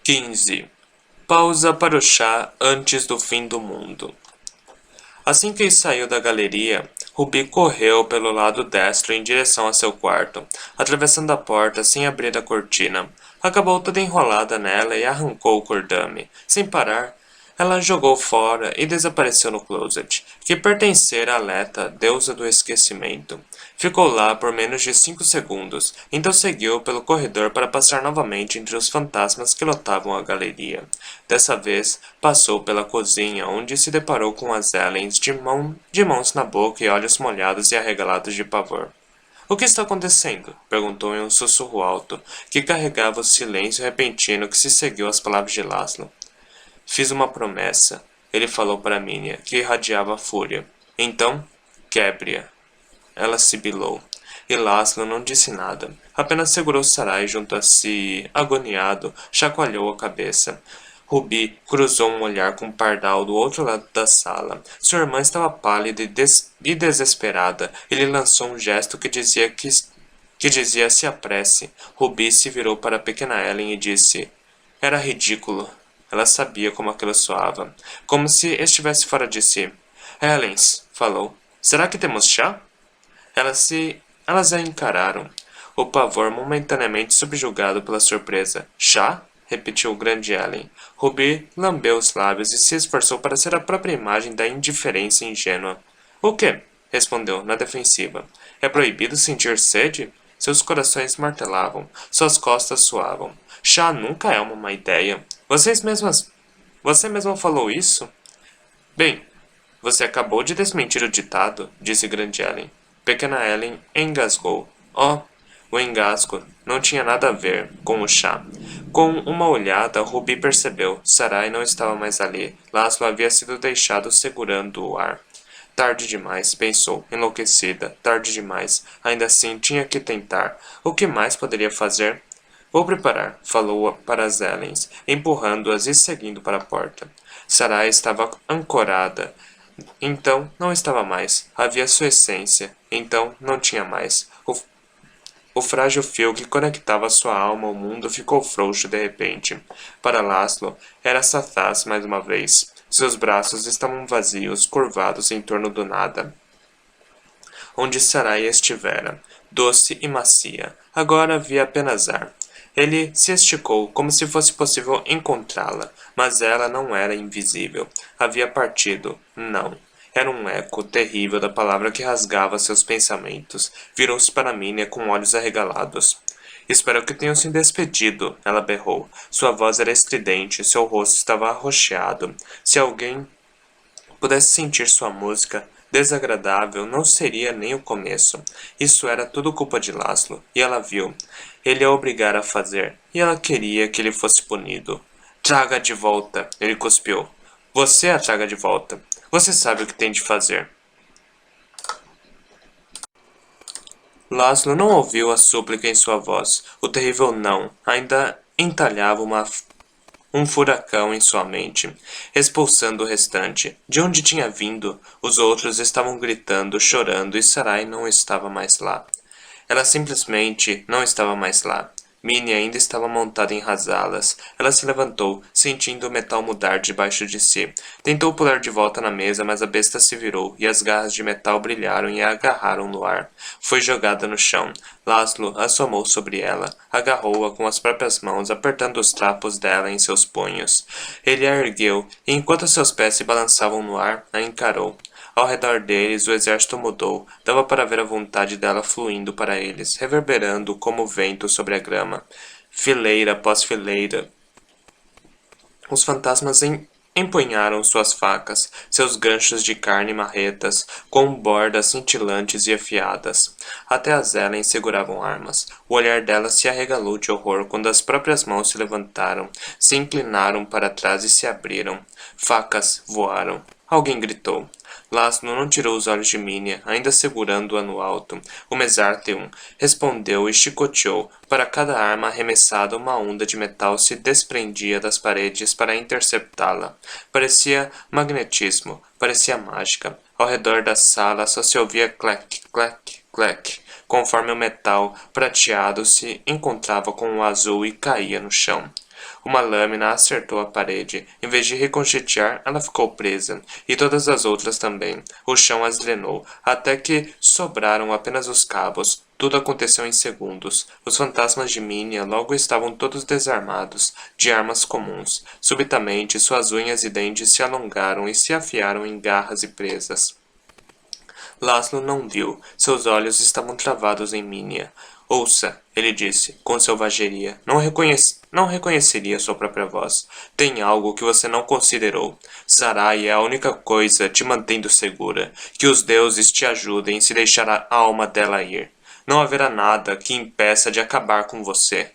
15. Pausa para o chá antes do fim do mundo. Assim que saiu da galeria, Ruby correu pelo lado destro em direção a seu quarto, atravessando a porta sem abrir a cortina. Acabou toda enrolada nela e arrancou o cordame. Sem parar, ela jogou fora e desapareceu no closet, que pertencera a Leta, deusa do esquecimento. Ficou lá por menos de 5 segundos, então seguiu pelo corredor para passar novamente entre os fantasmas que lotavam a galeria. Dessa vez, passou pela cozinha, onde se deparou com as Ellens de mãos na boca e olhos molhados e arregalados de pavor. O que está acontecendo? Perguntou em um sussurro alto, que carregava o silêncio repentino que se seguiu às palavras de Laszlo. Fiz uma promessa, ele falou para Minia, que irradiava fúria. Então, quebre-a. Ela sibilou. E Laszlo não disse nada. Apenas segurou Sarai junto a si e, agoniado, chacoalhou a cabeça. Ruby cruzou um olhar com Pardal do outro lado da sala. Sua irmã estava pálida e desesperada. Ele lançou um gesto que dizia se apresse. Ruby se virou para a pequena Ellen e disse: Era ridículo. Ela sabia como aquilo soava. Como se estivesse fora de si. Ellens, falou. Será que temos chá? Elas a encararam, o pavor momentaneamente subjugado pela surpresa. Chá? Repetiu o grande Ellen. Ruby lambeu os lábios e se esforçou para ser a própria imagem da indiferença ingênua. O quê? Respondeu, na defensiva. É proibido sentir sede? Seus corações martelavam, suas costas suavam. Chá nunca é uma má ideia. Você mesma falou isso? Bem, você acabou de desmentir o ditado, disse grande Ellen. Pequena Ellen engasgou. Oh, o engasgo não tinha nada a ver com o chá. Com uma olhada, Ruby percebeu. Sarai não estava mais ali. Laszlo havia sido deixado segurando o ar. Tarde demais, pensou, enlouquecida. Tarde demais. Ainda assim, tinha que tentar. O que mais poderia fazer? Vou preparar, falou para as Ellens, empurrando-as e seguindo para a porta. Sarai estava ancorada. Então, não estava mais. Havia sua essência. Então, não tinha mais. O frágil fio que conectava sua alma ao mundo ficou frouxo de repente. Para Laszlo, era Sathas mais uma vez. Seus braços estavam vazios, curvados em torno do nada. Onde Sarai estivera, doce e macia. Agora havia apenas ar. Ele se esticou, como se fosse possível encontrá-la, mas ela não era invisível. Havia partido. Não. Era um eco terrível da palavra que rasgava seus pensamentos. Virou-se para Minia com olhos arregalados. Espero que tenham se despedido, ela berrou. Sua voz era estridente, seu rosto estava arroxeado. Se alguém pudesse sentir sua música desagradável, não seria nem o começo. Isso era tudo culpa de Laszlo, e ela viu. Ele a obrigara a fazer, e ela queria que ele fosse punido. Traga de volta, ele cuspiu. Você a traga de volta. Você sabe o que tem de fazer. Laszlo não ouviu a súplica em sua voz. O terrível não ainda entalhava um furacão em sua mente, expulsando o restante. De onde tinha vindo, os outros estavam gritando, chorando, e Sarai não estava mais lá. Ela simplesmente não estava mais lá. Minnie ainda estava montada em rasalas. Ela se levantou, sentindo o metal mudar debaixo de si. Tentou pular de volta na mesa, mas a besta se virou, e as garras de metal brilharam e a agarraram no ar. Foi jogada no chão. Laszlo assomou sobre ela, agarrou-a com as próprias mãos, apertando os trapos dela em seus punhos. Ele a ergueu, e enquanto seus pés se balançavam no ar, a encarou. Ao redor deles, o exército mudou. Dava para ver a vontade dela fluindo para eles, reverberando como o vento sobre a grama. Fileira após fileira. Os fantasmas empunharam suas facas, seus ganchos de carne marretas, com bordas cintilantes e afiadas. Até as Ellen seguravam armas. O olhar dela se arregalou de horror quando as próprias mãos se levantaram, se inclinaram para trás e se abriram. Facas voaram. Alguém gritou. Laszlo não tirou os olhos de Minia, ainda segurando-a no alto. O Mesartheum respondeu e chicoteou. Para cada arma arremessada, uma onda de metal se desprendia das paredes para interceptá-la. Parecia magnetismo, parecia mágica. Ao redor da sala só se ouvia clac, clac, clac, conforme o metal prateado se encontrava com o azul e caía no chão. Uma lâmina acertou a parede. Em vez de ricochetear, ela ficou presa, e todas as outras também. O chão as drenou, até que sobraram apenas os cabos. Tudo aconteceu em segundos. Os fantasmas de Minia logo estavam todos desarmados, de armas comuns. Subitamente, suas unhas e dentes se alongaram e se afiaram em garras e presas. Laszlo não viu. Seus olhos estavam travados em Minia. Ouça, ele disse, com selvageria. Não reconheceria sua própria voz. Tem algo que você não considerou. Sarai é a única coisa te mantendo segura. Que os deuses te ajudem se deixar a alma dela ir. Não haverá nada que impeça de acabar com você.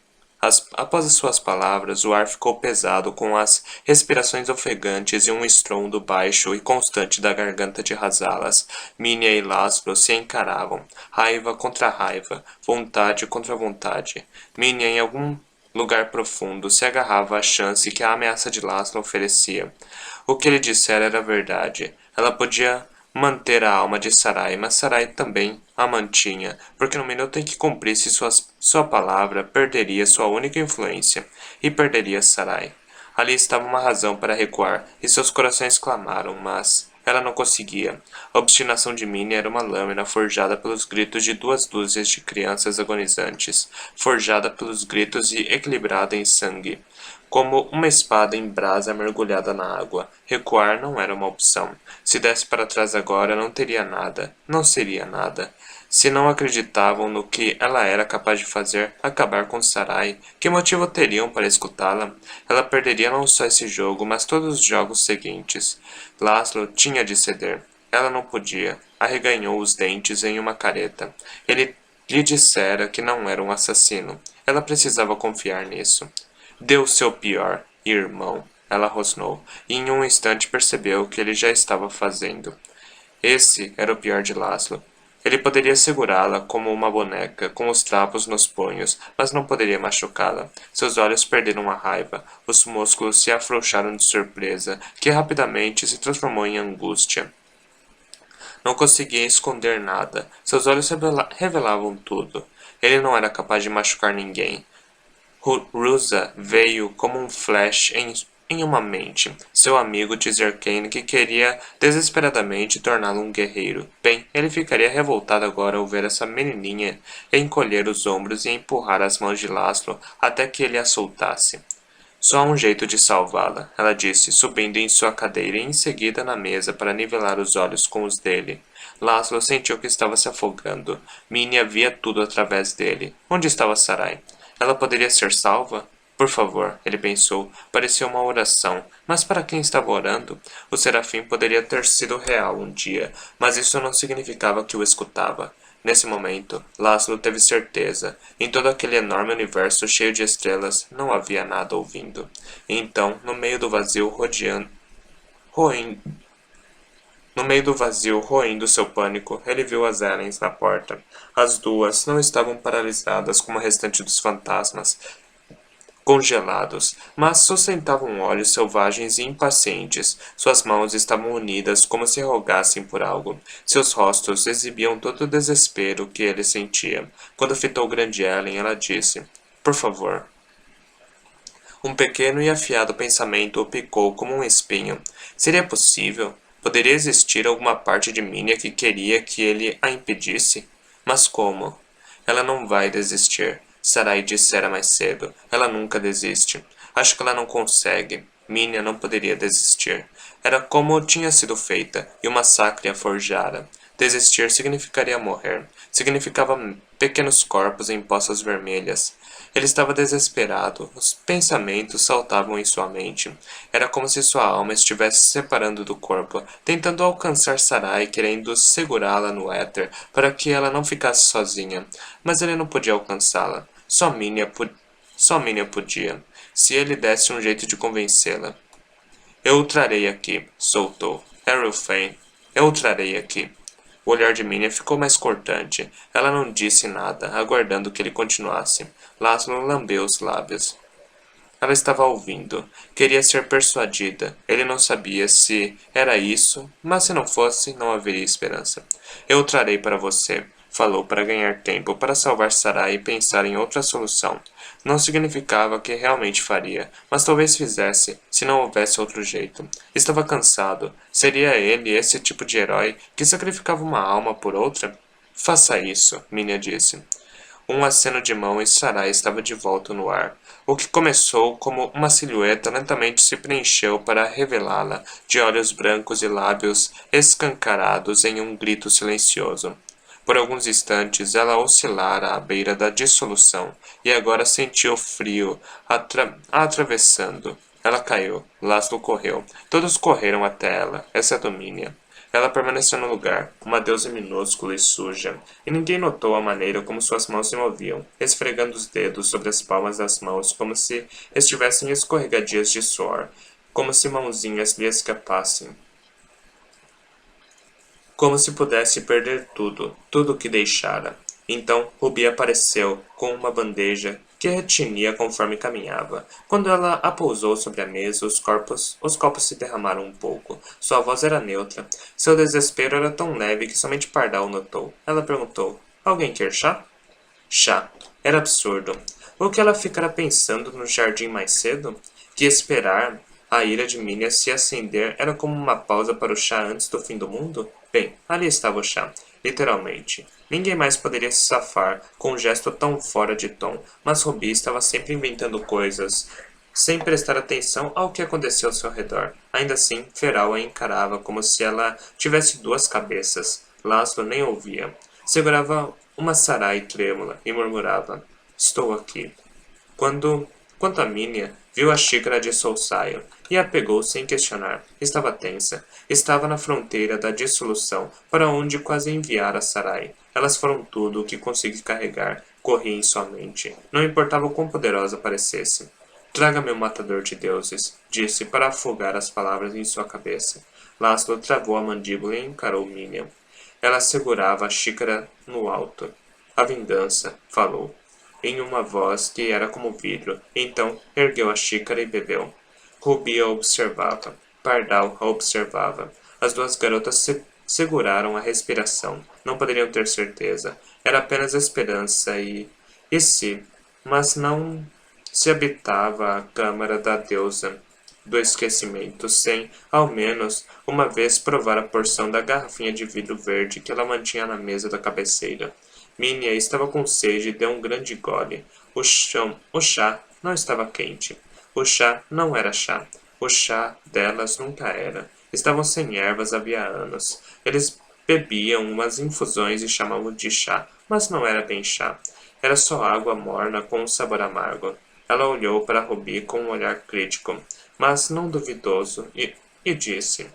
Após as suas palavras, o ar ficou pesado com as respirações ofegantes e um estrondo baixo e constante da garganta de Razalas. Minia e Laszlo se encaravam, raiva contra raiva, vontade contra vontade. Minia, em algum lugar profundo, se agarrava à chance que a ameaça de Laszlo oferecia. O que ele dissera era verdade. Ela podia manter a alma de Sarai, mas Sarai também a mantinha, porque no minuto em que cumprisse sua palavra, perderia sua única influência, e perderia Sarai. Ali estava uma razão para recuar, e seus corações clamaram, mas ela não conseguia. A obstinação de Minnie era uma lâmina forjada pelos gritos de 2 dúzias de crianças agonizantes, forjada pelos gritos e equilibrada em sangue. Como uma espada em brasa mergulhada na água, recuar não era uma opção. Se desse para trás agora, não teria nada, não seria nada. Se não acreditavam no que ela era capaz de fazer, acabar com Sarai, que motivo teriam para escutá-la? Ela perderia não só esse jogo, mas todos os jogos seguintes. Laszlo tinha de ceder. Ela não podia. Arreganhou os dentes em uma careta. Ele lhe dissera que não era um assassino. Ela precisava confiar nisso. Deu seu pior, irmão, ela rosnou, e em um instante percebeu o que ele já estava fazendo. Esse era o pior de Laszlo. Ele poderia segurá-la como uma boneca, com os trapos nos punhos, mas não poderia machucá-la. Seus olhos perderam a raiva, os músculos se afrouxaram de surpresa, que rapidamente se transformou em angústia. Não conseguia esconder nada. Seus olhos revelavam tudo. Ele não era capaz de machucar ninguém. Rusa veio como um flash em uma mente. Seu amigo dizer Kane que queria desesperadamente torná-lo um guerreiro. Bem, ele ficaria revoltado agora ao ver essa menininha encolher os ombros e empurrar as mãos de Laszlo até que ele a soltasse. Só há um jeito de salvá-la, ela disse, subindo em sua cadeira e em seguida na mesa para nivelar os olhos com os dele. Laszlo sentiu que estava se afogando. Minnie via tudo através dele. Onde estava Sarai? Ela poderia ser salva? Por favor, ele pensou. Parecia uma oração. Mas para quem estava orando? O serafim poderia ter sido real um dia, mas isso não significava que o escutava. Nesse momento, Laszlo teve certeza. Em todo aquele enorme universo cheio de estrelas, não havia nada ouvindo. E então, no meio do vazio roendo seu pânico, ele viu as aliens na porta. As duas não estavam paralisadas como o restante dos fantasmas, congelados, mas sustentavam olhos selvagens e impacientes. Suas mãos estavam unidas como se rogassem por algo. Seus rostos exibiam todo o desespero que ele sentia. Quando fitou o grande alien, ela disse, por favor. Um pequeno e afiado pensamento o picou como um espinho. Seria possível? Poderia existir alguma parte de Minia que queria que ele a impedisse? Mas como? Ela não vai desistir. Sarai dissera mais cedo. Ela nunca desiste. Acho que ela não consegue. Minia não poderia desistir. Era como tinha sido feita, e o massacre a forjara. Desistir significaria morrer. Significava pequenos corpos em poças vermelhas. Ele estava desesperado. Os pensamentos saltavam em sua mente. Era como se sua alma estivesse se separando do corpo, tentando alcançar Sarai, querendo segurá-la no éter, para que ela não ficasse sozinha. Mas ele não podia alcançá-la. Só Minia podia. Se ele desse um jeito de convencê-la. Eu o trarei aqui, soltou. Errol Fane. Eu o trarei aqui. O olhar de Minia ficou mais cortante. Ela não disse nada, aguardando que ele continuasse. Laszlo lambeu os lábios. Ela estava ouvindo. Queria ser persuadida. Ele não sabia se era isso, mas se não fosse, não haveria esperança. Eu o trarei para você, falou para ganhar tempo, para salvar Sarai e pensar em outra solução. Não significava que realmente faria, mas talvez fizesse, se não houvesse outro jeito. Estava cansado. Seria ele esse tipo de herói que sacrificava uma alma por outra? Faça isso, Minia disse. Um aceno de mão e Sarai estava de volta no ar. O que começou como uma silhueta lentamente se preencheu para revelá-la, de olhos brancos e lábios escancarados em um grito silencioso. Por alguns instantes ela oscilara à beira da dissolução, e agora sentiu frio a atravessando. Ela caiu. Laszlo correu. Todos correram até ela, exceto Minia. Ela permaneceu no lugar, uma deusa minúscula e suja, e ninguém notou a maneira como suas mãos se moviam, esfregando os dedos sobre as palmas das mãos como se estivessem escorregadias de suor, como se mãozinhas lhe escapassem, como se pudesse perder tudo, tudo o que deixara. Então Rubi apareceu com uma bandeja que retinia conforme caminhava. Quando ela a pousou sobre a mesa, os copos se derramaram um pouco. Sua voz era neutra. Seu desespero era tão leve que somente Pardal notou. Ela perguntou: Alguém quer chá? Chá. Era absurdo. O que ela ficara pensando no jardim mais cedo? Que esperar a ira de Minia se acender era como uma pausa para o chá antes do fim do mundo? Bem, ali estava o chá, literalmente. Ninguém mais poderia se safar com um gesto tão fora de tom, mas Rubi estava sempre inventando coisas, sem prestar atenção ao que acontecia ao seu redor. Ainda assim, Feral a encarava como se ela tivesse duas cabeças. Laszlo nem ouvia. Segurava uma sarai trêmula e murmurava: Estou aqui. Quanto a Minia, viu a xícara de Solsaio e a pegou sem questionar. Estava tensa. Estava na fronteira da dissolução, para onde quase enviara Sarai. Elas foram tudo o que consegui carregar. Corria em sua mente. Não importava o quão poderosa parecesse. Traga-me o matador de deuses, disse para afogar as palavras em sua cabeça. Laszlo travou a mandíbula e encarou Minia. Ela segurava a xícara no alto. A vingança, falou, em uma voz que era como vidro. Então ergueu a xícara e bebeu. Rubi a observava. Pardal a observava. As duas garotas seguraram a respiração. Não poderiam ter certeza. Era apenas esperança e se, mas não se habitava a câmara da deusa do esquecimento, sem, ao menos, uma vez provar a porção da garrafinha de vidro verde que ela mantinha na mesa da cabeceira. Minia estava com sede e deu um grande gole. O chá não estava quente. O chá não era chá. O chá delas nunca era. Estavam sem ervas havia anos. Eles bebiam umas infusões e chamavam de chá, mas não era bem chá. Era só água morna com um sabor amargo. Ela olhou para Rubi com um olhar crítico, mas não duvidoso, e disse: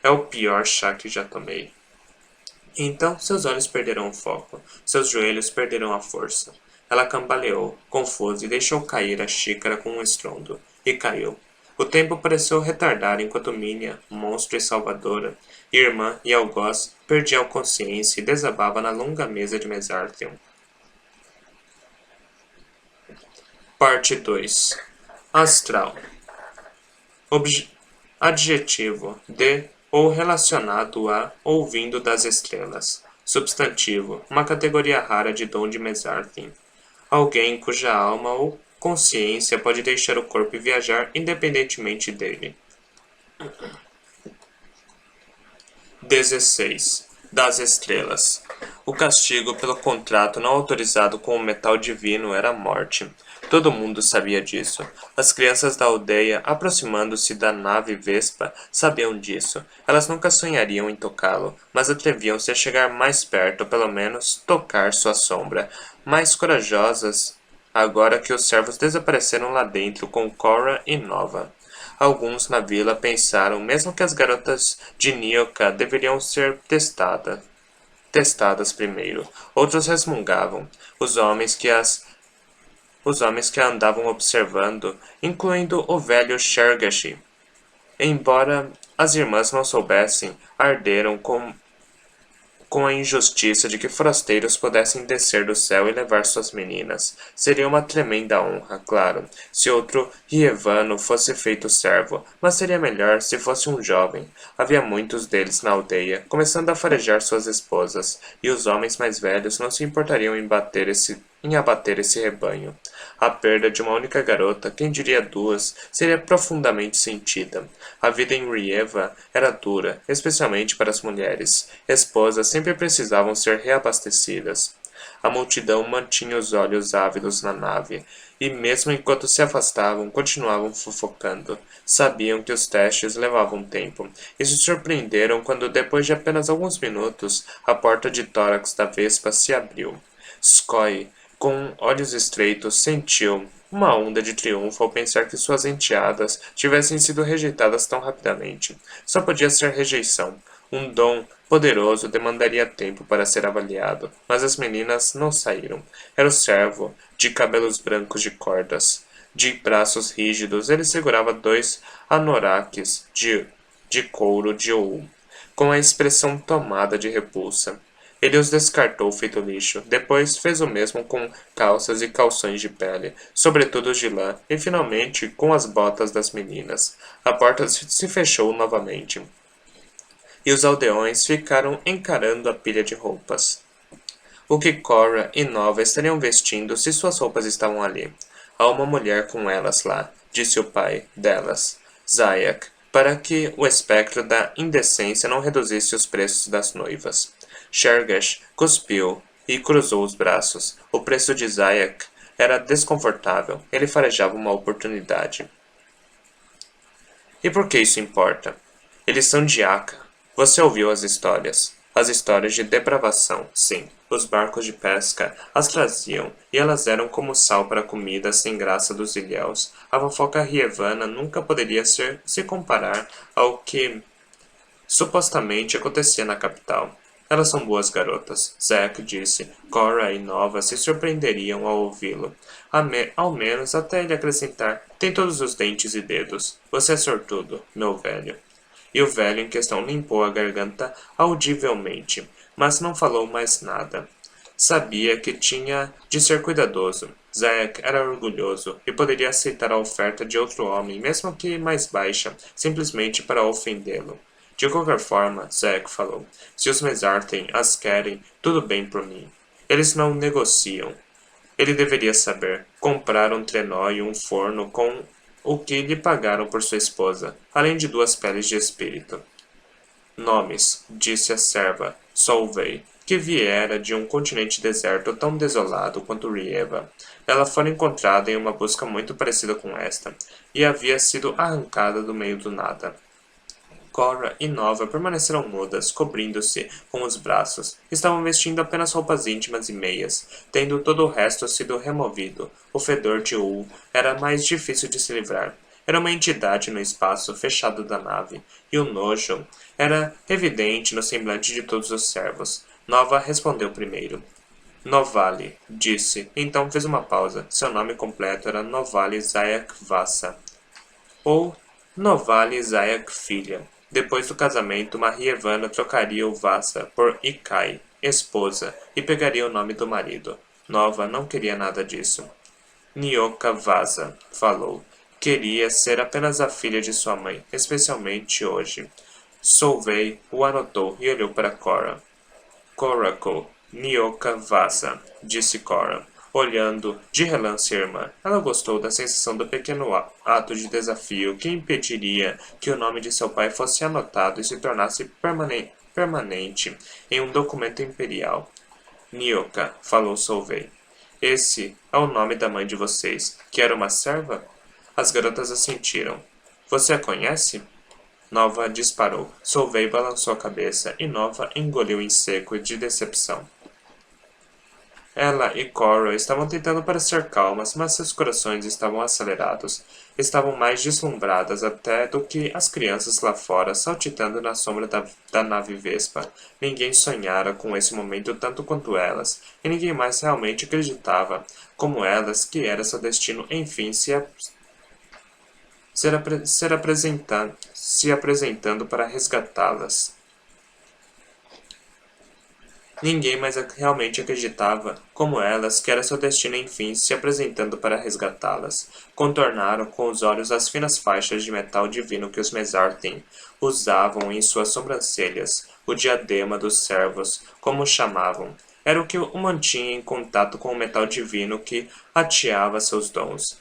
É o pior chá que já tomei. Então seus olhos perderam o foco, seus joelhos perderam a força. Ela cambaleou, confusa, e deixou cair a xícara com um estrondo. E caiu. O tempo pareceu retardar enquanto Minia, monstro e salvadora, irmã e algoz, perdia a consciência e desabava na longa mesa de Mesarthion. Parte 2. Astral. Adjetivo: de ou relacionado a ou vindo das estrelas. Substantivo: uma categoria rara de dom de Mesarthim. Alguém cuja alma ou consciência pode deixar o corpo e viajar independentemente dele. 16. Das estrelas. O castigo pelo contrato não autorizado com o metal divino era a morte. Todo mundo sabia disso. As crianças da aldeia, aproximando-se da nave Vespa, sabiam disso. Elas nunca sonhariam em tocá-lo, mas atreviam-se a chegar mais perto, pelo menos tocar sua sombra. Mais corajosas, agora que os servos desapareceram lá dentro com Cora e Nova. Alguns na vila pensaram mesmo que as garotas de Nioka deveriam ser testadas primeiro. Outros resmungavam. Os homens que a andavam observando, incluindo o velho Shergashi. Embora as irmãs não soubessem, arderam com a injustiça de que forasteiros pudessem descer do céu e levar suas meninas. Seria uma tremenda honra, claro, se outro Rievano fosse feito servo, mas seria melhor se fosse um jovem. Havia muitos deles na aldeia, começando a farejar suas esposas, e os homens mais velhos não se importariam em bater em abater esse rebanho. A perda de uma única garota, quem diria duas, seria profundamente sentida. A vida em Rieva era dura, especialmente para as mulheres. Esposas sempre precisavam ser reabastecidas. A multidão mantinha os olhos ávidos na nave, e mesmo enquanto se afastavam, continuavam fofocando. Sabiam que os testes levavam tempo, e se surpreenderam quando, depois de apenas alguns minutos, a porta de tórax da Vespa se abriu. Skoy, com olhos estreitos, sentiu uma onda de triunfo ao pensar que suas enteadas tivessem sido rejeitadas tão rapidamente. Só podia ser rejeição. Um dom poderoso demandaria tempo para ser avaliado, mas as meninas não saíram. Era o servo, de cabelos brancos de cordas. De braços rígidos, ele segurava dois anorakes de couro de ouro, com a expressão tomada de repulsa. Ele os descartou feito lixo. Depois fez o mesmo com calças e calções de pele, sobretudo de lã, e finalmente com as botas das meninas. A porta se fechou novamente, e os aldeões ficaram encarando a pilha de roupas. O que Cora e Nova estariam vestindo se suas roupas estavam ali? Há uma mulher com elas lá, disse o pai delas, Zayak, para que o espectro da indecência não reduzisse os preços das noivas. Shergash cuspiu e cruzou os braços. O preço de Zayak era desconfortável. Ele farejava uma oportunidade. E por que isso importa? Eles são de Aka. Você ouviu as histórias. As histórias de depravação, sim. Os barcos de pesca as traziam, e elas eram como sal para a comida sem graça dos ilhéus. A fofoca rievana nunca poderia se comparar ao que supostamente acontecia na capital. Elas são boas garotas, Zack disse. Cora e Nova se surpreenderiam ao ouvi-lo. Ao menos até ele acrescentar: tem todos os dentes e dedos. Você é sortudo, meu velho. E o velho em questão limpou a garganta audivelmente, mas não falou mais nada. Sabia que tinha de ser cuidadoso. Zack era orgulhoso e poderia aceitar a oferta de outro homem, mesmo que mais baixa, simplesmente para ofendê-lo. De qualquer forma, Zack falou, se os Mesarten as querem, tudo bem por mim. Eles não negociam. Ele deveria saber. Compraram um trenó e um forno com o que lhe pagaram por sua esposa, além de 2 peles de espírito. Nomes, disse a serva, Solveig, que viera de um continente deserto tão desolado quanto Rieva. Ela fora encontrada em uma busca muito parecida com esta, e havia sido arrancada do meio do nada. Cora e Nova permaneceram mudas, cobrindo-se com os braços. Estavam vestindo apenas roupas íntimas e meias, tendo todo o resto sido removido. O fedor de Ul era mais difícil de se livrar. Era uma entidade no espaço fechado da nave, e o nojo era evidente no semblante de todos os servos. Nova respondeu primeiro. Novali, disse. Então fez uma pausa. Seu nome completo era Novali Zayak Vassa. Ou Novali Zayak Filha. Depois do casamento, Marievana trocaria o Vassa por Ikai, esposa, e pegaria o nome do marido. Nova não queria nada disso. Nyoka Vasa, falou. Queria ser apenas a filha de sua mãe, especialmente hoje. Solveig o anotou e olhou para Cora. Coracle, Nyoka Vasa, disse Cora, olhando de relance a irmã. Ela gostou da sensação do pequeno ato de desafio que impediria que o nome de seu pai fosse anotado e se tornasse permanente em um documento imperial. Nyoka, falou Solveig. Esse é o nome da mãe de vocês, que era uma serva? As garotas assentiram. Você a conhece? Nova disparou. Solveig balançou a cabeça e Nova engoliu em seco de decepção. Ela e Cora estavam tentando parecer calmas, mas seus corações estavam acelerados. Estavam mais deslumbradas até do que as crianças lá fora, saltitando na sombra da nave Vespa. Ninguém sonhara com esse momento tanto quanto elas, e ninguém mais realmente acreditava, como elas, que era seu destino, enfim, se apresentando para resgatá-las. Ninguém mais realmente acreditava, como elas, que era seu destino enfim se apresentando para resgatá-las. Contornaram com os olhos as finas faixas de metal divino que os Mesarten usavam em suas sobrancelhas, o diadema dos servos, como o chamavam. Era o que o mantinha em contato com o metal divino que ateava seus dons.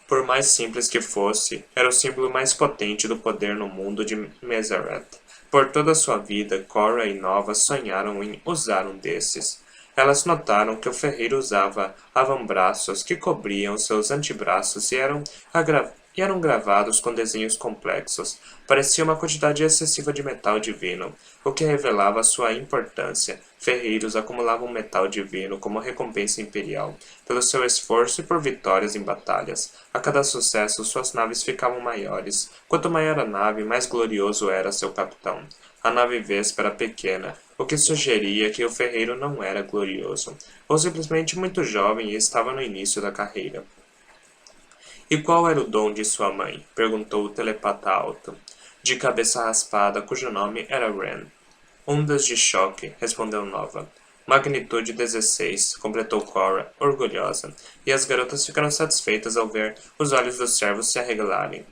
Por mais simples que fosse, era o símbolo mais potente do poder no mundo de Meseret. Por toda a sua vida, Cora e Nova sonharam em usar um desses. Elas notaram que o ferreiro usava avambraços que cobriam seus antebraços e eram gravados com desenhos complexos. Parecia uma quantidade excessiva de metal divino, o que revelava sua importância. Ferreiros acumulavam metal divino como recompensa imperial, pelo seu esforço e por vitórias em batalhas. A cada sucesso, suas naves ficavam maiores. Quanto maior a nave, mais glorioso era seu capitão. A nave Vespa era pequena, o que sugeria que o ferreiro não era glorioso, ou simplesmente muito jovem e estava no início da carreira. E qual era o dom de sua mãe? Perguntou o telepata alto, de cabeça raspada, cujo nome era Ren. Ondas de choque, respondeu Nova. Magnitude 16, completou Cora, orgulhosa, e as garotas ficaram satisfeitas ao ver os olhos dos servos se arregalarem.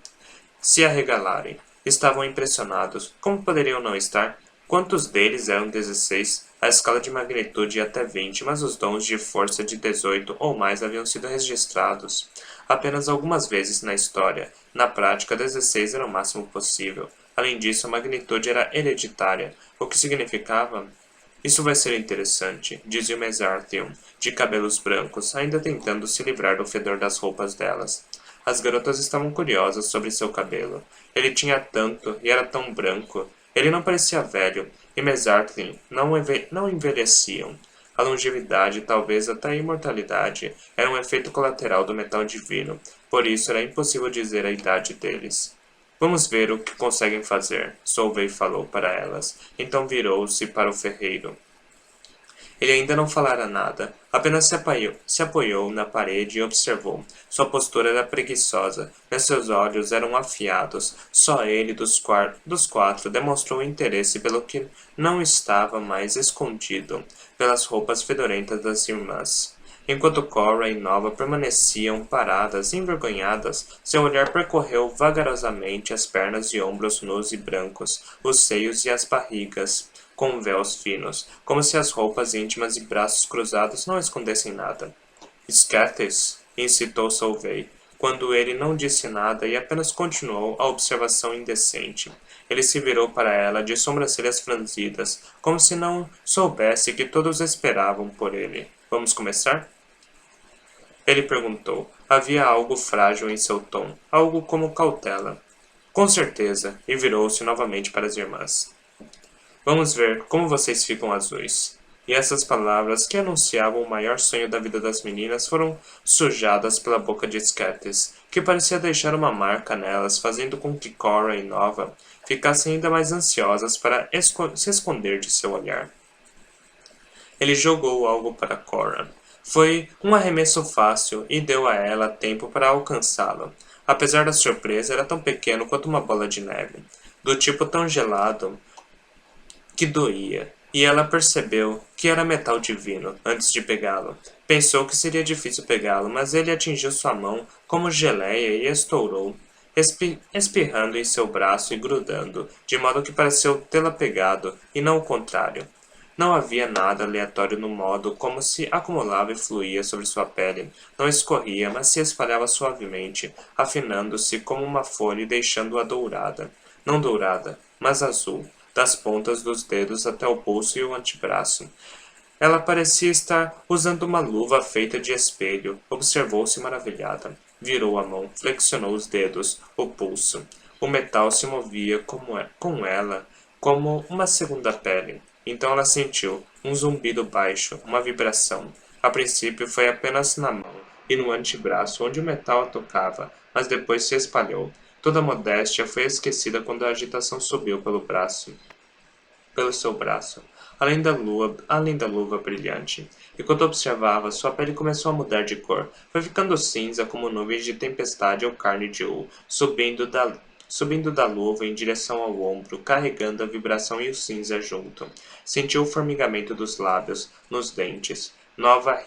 Estavam impressionados. Como poderiam não estar? Quantos deles eram 16? A escala de magnitude ia até 20, mas os dons de força de 18 ou mais haviam sido registrados apenas algumas vezes na história. Na prática, 16 era o máximo possível. Além disso, a magnitude era hereditária, o que significava... Isso vai ser interessante, dizia o Mesarthion, de cabelos brancos, ainda tentando se livrar do fedor das roupas delas. As garotas estavam curiosas sobre seu cabelo. Ele tinha tanto e era tão branco. Ele não parecia velho, e Mesarthion não envelheciam. A longevidade, talvez até a imortalidade, era um efeito colateral do metal divino, por isso era impossível dizer a idade deles. Vamos ver o que conseguem fazer, Solveig falou para elas. Então virou-se para o ferreiro. Ele ainda não falara nada, apenas se apoiou na parede e observou. Sua postura era preguiçosa, mas seus olhos eram afiados. Só ele dos quatro demonstrou interesse pelo que não estava mais escondido, pelas roupas fedorentas das irmãs. Enquanto Cora e Nova permaneciam paradas, envergonhadas, seu olhar percorreu vagarosamente as pernas e ombros nus e brancos, os seios e as barrigas, com véus finos, como se as roupas íntimas e braços cruzados não escondessem nada. Escates, incitou Solveig, quando ele não disse nada e apenas continuou a observação indecente. Ele se virou para ela de sobrancelhas franzidas, como se não soubesse que todos esperavam por ele. Vamos começar? Ele perguntou. Havia algo frágil em seu tom, algo como cautela. Com certeza, e virou-se novamente para as irmãs. Vamos ver como vocês ficam azuis. E essas palavras, que anunciavam o maior sonho da vida das meninas, foram sujadas pela boca de Scates, que parecia deixar uma marca nelas, fazendo com que Cora e Nova ficassem ainda mais ansiosas para se esconder de seu olhar. Ele jogou algo para Cora. Foi um arremesso fácil e deu a ela tempo para alcançá-lo. Apesar da surpresa, era tão pequeno quanto uma bola de neve, do tipo tão gelado que doía, e ela percebeu que era metal divino antes de pegá-lo. Pensou que seria difícil pegá-lo, mas ele atingiu sua mão como geleia e estourou, espirrando em seu braço e grudando, de modo que pareceu tê-la pegado, e não o contrário. Não havia nada aleatório no modo como se acumulava e fluía sobre sua pele. Não escorria, mas se espalhava suavemente, afinando-se como uma folha e deixando-a dourada. Não dourada, mas azul, das pontas dos dedos até o pulso e o antebraço. Ela parecia estar usando uma luva feita de espelho. Observou-se maravilhada. Virou a mão, flexionou os dedos, o pulso. O metal se movia com ela, como uma segunda pele. Então ela sentiu um zumbido baixo, uma vibração. A princípio foi apenas na mão e no antebraço, onde o metal a tocava, mas depois se espalhou. Toda a modéstia foi esquecida quando a agitação subiu pelo seu braço, além da luva brilhante. Enquanto observava, sua pele começou a mudar de cor. Foi ficando cinza como nuvens de tempestade ou carne de ul, subindo da luva em direção ao ombro, carregando a vibração e o cinza junto. Sentiu o formigamento dos lábios, nos dentes. Nova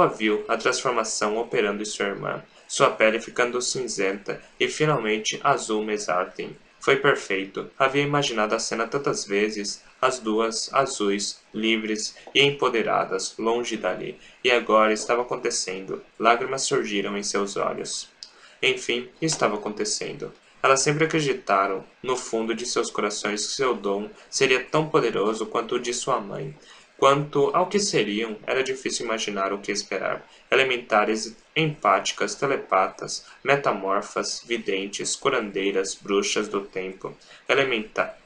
viu a transformação operando em sua irmã, sua pele ficando cinzenta e finalmente azul Mesartem. Foi perfeito. Havia imaginado a cena tantas vezes. as duas azuis, livres e empoderadas, longe dali. E agora estava acontecendo. Lágrimas surgiram em seus olhos. Enfim, estava acontecendo. Elas sempre acreditaram, no fundo de seus corações, que seu dom seria tão poderoso quanto o de sua mãe. Quanto ao que seriam, era difícil imaginar o que esperar. Elementares empáticas, telepatas, metamorfas, videntes, curandeiras, bruxas do tempo. Elementar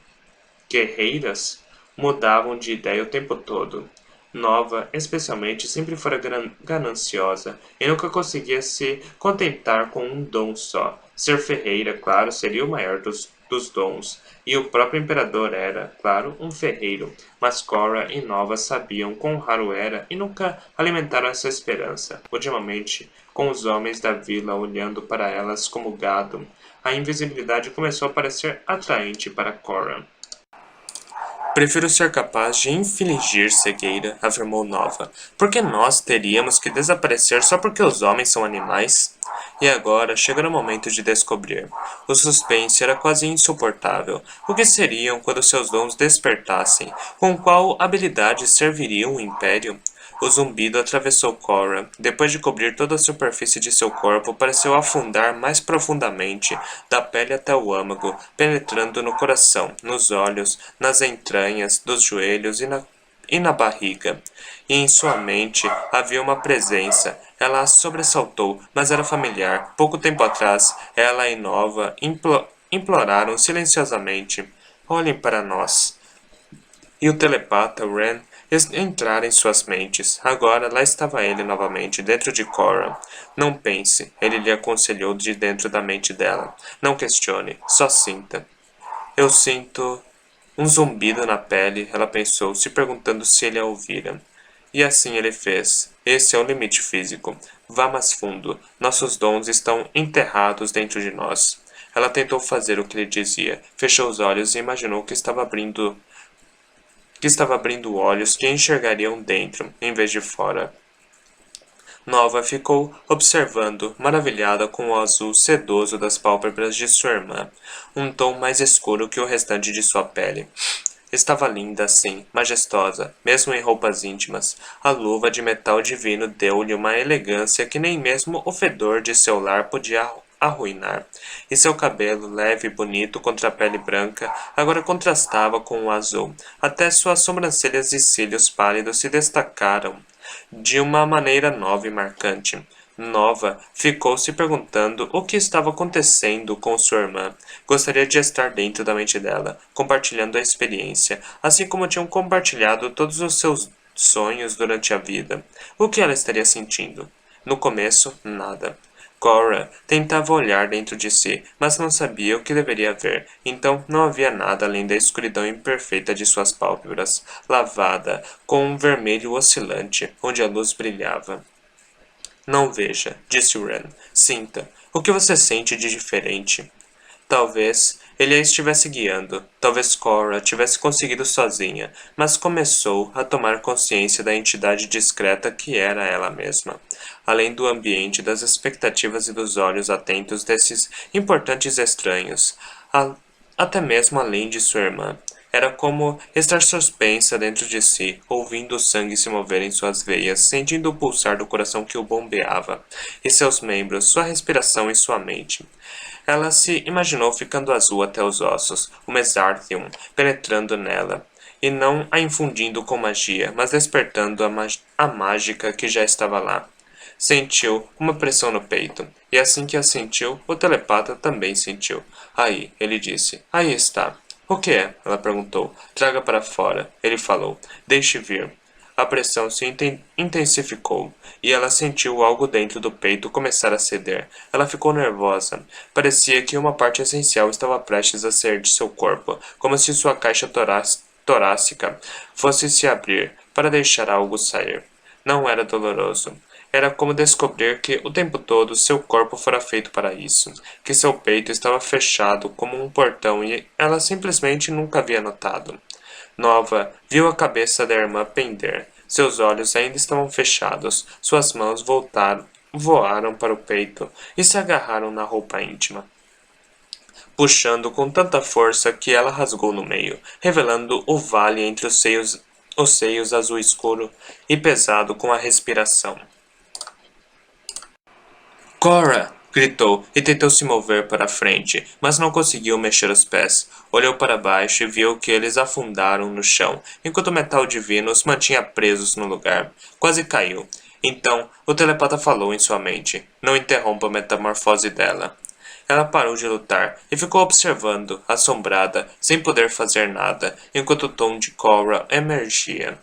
guerreiras mudavam de ideia o tempo todo. Nova, especialmente, sempre fora gananciosa e nunca conseguia se contentar com um dom só. Ser ferreira, claro, seria o maior dos dons, e o próprio imperador era, claro, um ferreiro. Mas Cora e Nova sabiam quão raro era e nunca alimentaram essa esperança. Ultimamente, com os homens da vila olhando para elas como gado, a invisibilidade começou a parecer atraente para Cora. Prefiro ser capaz de infligir cegueira, afirmou Nova. Por que nós teríamos que desaparecer só porque os homens são animais? E agora chegara o momento de descobrir. O suspense era quase insuportável. O que seriam quando seus dons despertassem? Com qual habilidade serviria o Império? O zumbido atravessou Cora. Depois de cobrir toda a superfície de seu corpo, pareceu afundar mais profundamente, da pele até o âmago, penetrando no coração, nos olhos, nas entranhas, dos joelhos e na barriga. E em sua mente havia uma presença. Ela a sobressaltou, mas era familiar. Pouco tempo atrás, ela e Nova imploraram silenciosamente: Olhem para nós. E o telepata, Ren, entrara em suas mentes. Agora lá estava ele novamente, dentro de Cora. Não pense, ele lhe aconselhou de dentro da mente dela. Não questione, só sinta. Eu sinto um zumbido na pele, ela pensou, se perguntando se ele a ouvira. E assim ele fez. Esse é o limite físico. Vá mais fundo. Nossos dons estão enterrados dentro de nós. Ela tentou fazer o que ele dizia. Fechou os olhos e imaginou que estava abrindo olhos que enxergariam dentro, em vez de fora. Nova ficou observando, maravilhada com o azul sedoso das pálpebras de sua irmã, um tom mais escuro que o restante de sua pele. Estava linda, sim, majestosa, mesmo em roupas íntimas. A luva de metal divino deu-lhe uma elegância que nem mesmo o fedor de seu lar podia arruinar. E seu cabelo, leve e bonito contra a pele branca, agora contrastava com o azul. Até suas sobrancelhas e cílios pálidos se destacaram de uma maneira nova e marcante. Nova ficou se perguntando o que estava acontecendo com sua irmã. Gostaria de estar dentro da mente dela, compartilhando a experiência, assim como tinham compartilhado todos os seus sonhos durante a vida. O que ela estaria sentindo? No começo, nada. Cora tentava olhar dentro de si, mas não sabia o que deveria ver. Então não havia nada além da escuridão imperfeita de suas pálpebras, lavada com um vermelho oscilante, onde a luz brilhava. Não veja, disse Ren. Sinta. O que você sente de diferente? Talvez ele a estivesse guiando, talvez Cora tivesse conseguido sozinha, mas começou a tomar consciência da entidade discreta que era ela mesma. Além do ambiente, das expectativas e dos olhos atentos desses importantes estranhos, até mesmo além de sua irmã. Era como estar suspensa dentro de si, ouvindo o sangue se mover em suas veias, sentindo o pulsar do coração que o bombeava, e seus membros, sua respiração e sua mente. Ela se imaginou ficando azul até os ossos, o Mesarthium penetrando nela, e não a infundindo com magia, mas despertando a mágica que já estava lá. Sentiu uma pressão no peito, e assim que a sentiu, o telepata também sentiu. Aí, ele disse, aí está. O que é? Ela perguntou. Traga para fora. Ele falou. Deixe vir. A pressão se intensificou, e ela sentiu algo dentro do peito começar a ceder. Ela ficou nervosa. Parecia que uma parte essencial estava prestes a sair de seu corpo, como se sua caixa torácica fosse se abrir para deixar algo sair. Não era doloroso. Era como descobrir que o tempo todo seu corpo fora feito para isso, que seu peito estava fechado como um portão e ela simplesmente nunca havia notado. Nova viu a cabeça da irmã pender. Seus olhos ainda estavam fechados, suas mãos voaram para o peito e se agarraram na roupa íntima. puxando com tanta força que ela rasgou no meio, revelando o vale entre os seios azul escuro e pesado com a respiração. Cora! Gritou e tentou se mover para a frente, mas não conseguiu mexer os pés. Olhou para baixo e viu que eles afundaram no chão, enquanto o metal divino os mantinha presos no lugar. Quase caiu. Então, o telepata falou em sua mente. Não interrompa a metamorfose dela. Ela parou de lutar e ficou observando, assombrada, sem poder fazer nada, enquanto o tom de Cora emergia.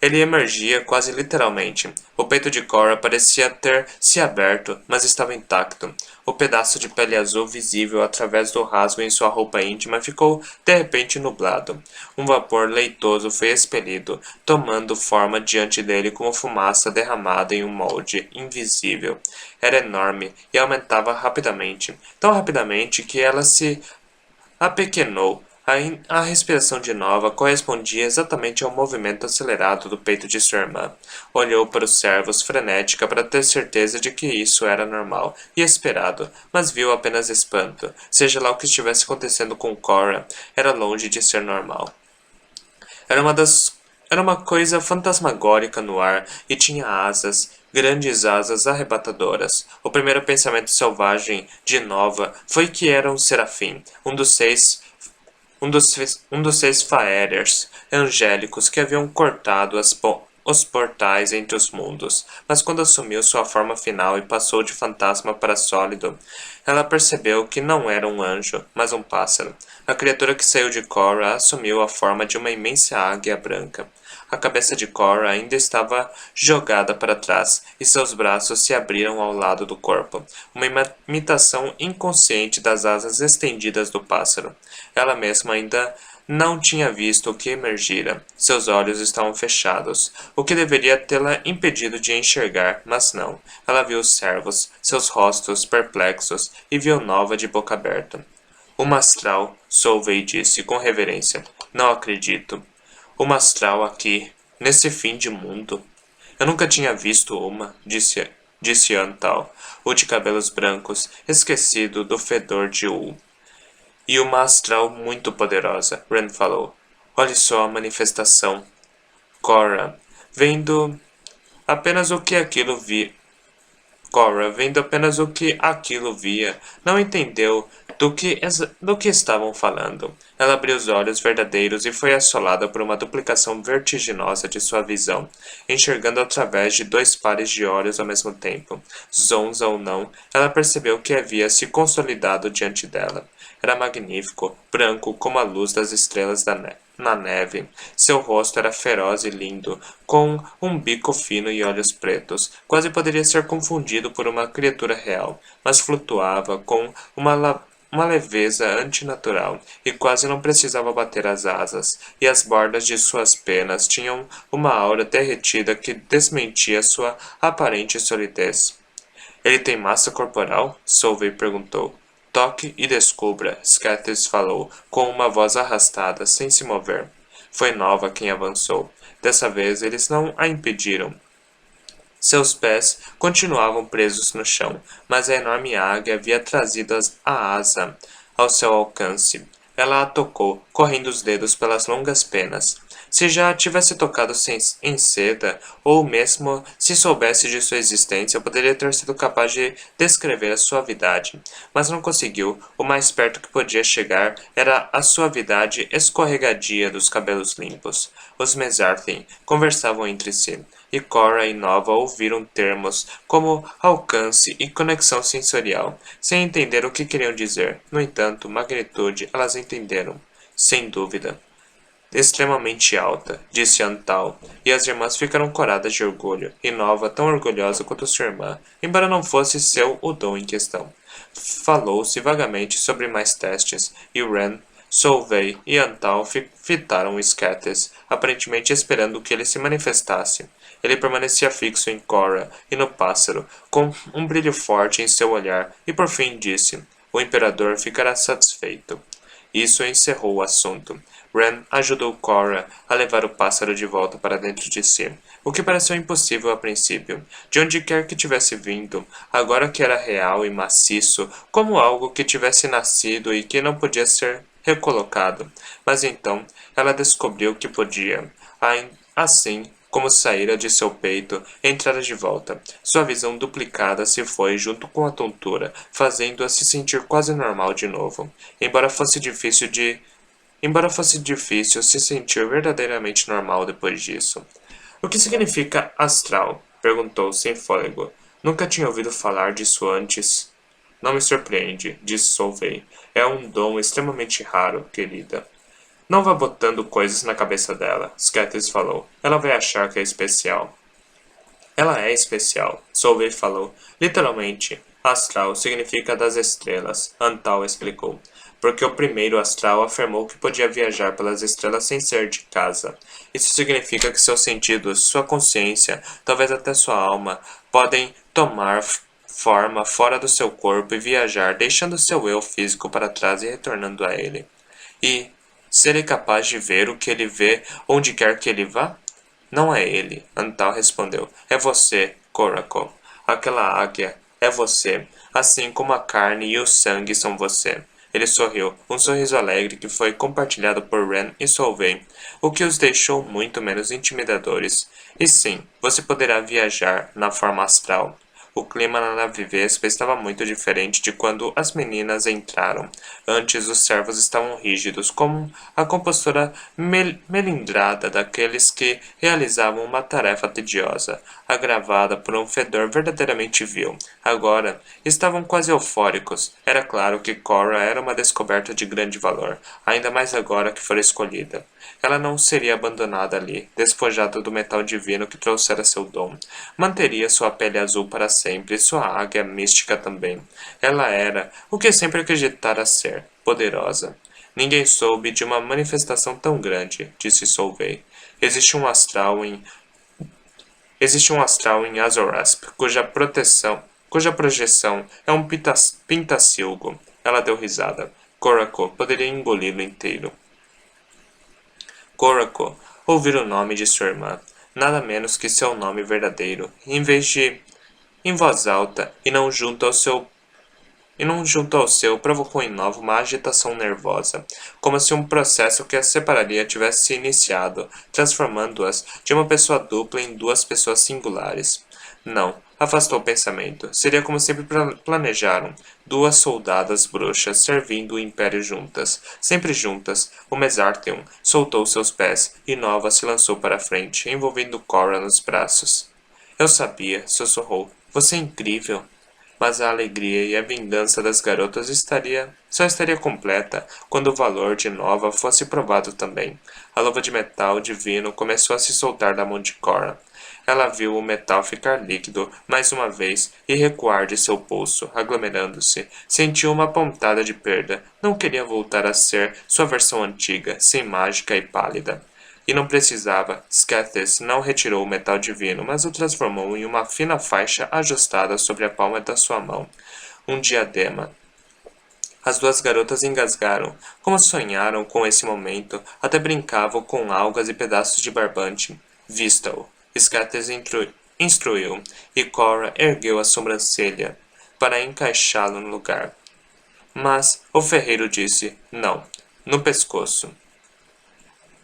Ele emergia quase literalmente. O peito de Cora parecia ter se aberto, mas estava intacto. O pedaço de pele azul visível através do rasgo em sua roupa íntima ficou de repente nublado. Um vapor leitoso foi expelido, tomando forma diante dele como fumaça derramada em um molde invisível. Era enorme e aumentava rapidamente, tão rapidamente que ela se apequenou. A respiração de Nova correspondia exatamente ao movimento acelerado do peito de sua irmã. Olhou para os servos frenética para ter certeza de que isso era normal e esperado, mas viu apenas espanto. Seja lá o que estivesse acontecendo com Cora, era longe de ser normal. Era uma coisa fantasmagórica no ar e tinha asas, grandes asas arrebatadoras. O primeiro pensamento selvagem de Nova foi que era um serafim, um dos seis Faerers angélicos que haviam cortado os portais entre os mundos, mas quando assumiu sua forma final e passou de fantasma para sólido, ela percebeu que não era um anjo, mas um pássaro. A criatura que saiu de Cora assumiu a forma de uma imensa águia branca. A cabeça de Cora ainda estava jogada para trás, e seus braços se abriram ao lado do corpo, uma imitação inconsciente das asas estendidas do pássaro. Ela mesma ainda não tinha visto o que emergira. Seus olhos estavam fechados, o que deveria tê-la impedido de enxergar, mas não. Ela viu os servos, seus rostos perplexos, e viu Nova de boca aberta. Uma astral, Solveig disse com reverência. Não acredito. Uma astral aqui, nesse fim de mundo. Eu nunca tinha visto uma, disse Antal, o de cabelos brancos, esquecido do fedor de Ul. E uma astral muito poderosa, Ren falou. Olhe só a manifestação. Cora, vendo apenas o que aquilo vi. Cora, vendo apenas o que aquilo via, não entendeu do que estavam falando. Ela abriu os olhos verdadeiros e foi assolada por uma duplicação vertiginosa de sua visão, enxergando através de dois pares de olhos ao mesmo tempo. Zonza ou não, ela percebeu que havia se consolidado diante dela. Era magnífico, branco como a luz das estrelas na neve. Seu rosto era feroz e lindo, com um bico fino e olhos pretos. Quase poderia ser confundido por uma criatura real, mas flutuava com uma leveza antinatural e quase não precisava bater as asas, e as bordas de suas penas tinham uma aura derretida que desmentia sua aparente solidez. Ele tem massa corporal? Solveig perguntou. Toque e descubra, Scatters falou, com uma voz arrastada, sem se mover. Foi Nova quem avançou. Dessa vez eles não a impediram. Seus pés continuavam presos no chão, mas a enorme águia havia trazido a asa ao seu alcance. Ela a tocou, correndo os dedos pelas longas penas. Se já a tivesse tocado em seda, ou mesmo se soubesse de sua existência, poderia ter sido capaz de descrever a suavidade. Mas não conseguiu. O mais perto que podia chegar era a suavidade escorregadia dos cabelos limpos. Os Mesarthen conversavam entre si, e Cora e Nova ouviram termos como alcance e conexão sensorial, sem entender o que queriam dizer. No entanto, magnitude elas entenderam, sem dúvida. Extremamente alta, disse Antal, e as irmãs ficaram coradas de orgulho, e Nova tão orgulhosa quanto sua irmã, embora não fosse seu o dom em questão. Falou-se vagamente sobre mais testes, e Ren, Solveig e Antal fitaram Scatters, aparentemente esperando que ele se manifestasse. Ele permanecia fixo em Cora e no pássaro, com um brilho forte em seu olhar, e por fim disse: O imperador ficará satisfeito. Isso encerrou o assunto. Ren ajudou Cora a levar o pássaro de volta para dentro de si. o que pareceu impossível a princípio, de onde quer que tivesse vindo, agora que era real e maciço, como algo que tivesse nascido e que não podia ser recolocado. Mas então ela descobriu que podia. Assim como saíra de seu peito, entrara de volta. Sua visão duplicada se foi junto com a tontura, fazendo-a se sentir quase normal de novo. Embora fosse difícil se sentir verdadeiramente normal depois disso. O que significa astral? Perguntou sem fôlego. Nunca tinha ouvido falar disso antes. Não me surpreende, disse Solvay. É um dom extremamente raro, querida. Não vá botando coisas na cabeça dela, Skattis falou. Ela vai achar que é especial. Ela é especial, Solvay falou. Literalmente, astral significa das estrelas, Antal explicou. Porque o primeiro astral afirmou que podia viajar pelas estrelas sem ser de casa. Isso significa que seus sentidos, sua consciência, talvez até sua alma, podem tomar forma fora do seu corpo e viajar, deixando seu eu físico para trás e retornando a ele. E serei capaz de ver o que ele vê onde quer que ele vá? Não é ele, Antal respondeu. É você, Coracle. Aquela águia é você, assim como a carne e o sangue são você. Ele sorriu, um sorriso alegre que foi compartilhado por Ren e Solvay, o que os deixou muito menos intimidadores. E sim, você poderá viajar na forma astral. O clima na nave Vespa estava muito diferente de quando as meninas entraram. Antes, os servos estavam rígidos, como a compostura melindrada daqueles que realizavam uma tarefa tediosa, agravada por um fedor verdadeiramente vil. Agora, estavam quase eufóricos. Era claro que Cora era uma descoberta de grande valor, ainda mais agora que fora escolhida. Ela não seria abandonada ali, despojada do metal divino que trouxera seu dom. Manteria sua pele azul para sempre e sua águia mística também. Ela era o que sempre acreditara ser, poderosa. Ninguém soube de uma manifestação tão grande, disse Solvay. Existe um astral em Azorasp, cuja projeção é um pintacilgo. Ela deu risada. Coracle poderia engoli-lo inteiro. Coracle ouvir o nome de sua irmã, nada menos que seu nome verdadeiro, em voz alta e não junto ao seu provocou em Nova uma agitação nervosa, como se um processo que as separaria tivesse se iniciado, transformando-as de uma pessoa dupla em duas pessoas singulares. Não, afastou o pensamento. Seria como sempre planejaram. Duas soldadas bruxas servindo o Império juntas. Sempre juntas. O Mesartheon soltou seus pés e Nova se lançou para a frente, envolvendo Cora nos braços. Eu sabia, sussurrou. Você é incrível. Mas a alegria e a vingança das garotas só estaria completa quando o valor de Nova fosse provado também. A luva de metal divino começou a se soltar da mão de Cora. Ela viu o metal ficar líquido mais uma vez e recuar de seu pulso, aglomerando-se. Sentiu uma pontada de perda. Não queria voltar a ser sua versão antiga, sem mágica e pálida. E não precisava. Scathis não retirou o metal divino, mas o transformou em uma fina faixa ajustada sobre a palma da sua mão. Um diadema. As duas garotas engasgaram. Como sonharam com esse momento, até brincavam com algas e pedaços de barbante. Vista-o. Scathis instruiu, e Cora ergueu a sobrancelha para encaixá-lo no lugar. Mas o ferreiro disse, não, no pescoço.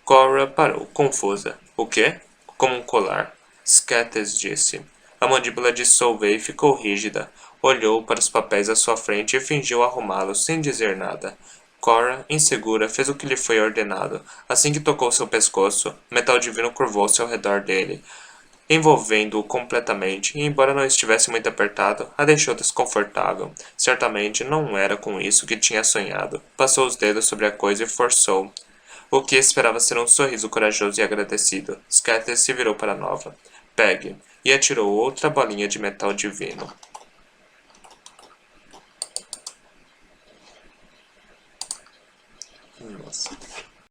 Cora parou, confusa. O quê? Como um colar. Scathis disse. A mandíbula de Solvay ficou rígida. Olhou para os papéis à sua frente e fingiu arrumá-los sem dizer nada. Cora, insegura, fez o que lhe foi ordenado. Assim que tocou seu pescoço, o metal divino curvou-se ao redor dele, envolvendo-o completamente, e embora não estivesse muito apertado, a deixou desconfortável. Certamente não era com isso que tinha sonhado. Passou os dedos sobre a coisa e forçou. O que esperava ser um sorriso corajoso e agradecido. Scatter se virou para Nova. Pegue, e atirou outra bolinha de metal divino. Nossa.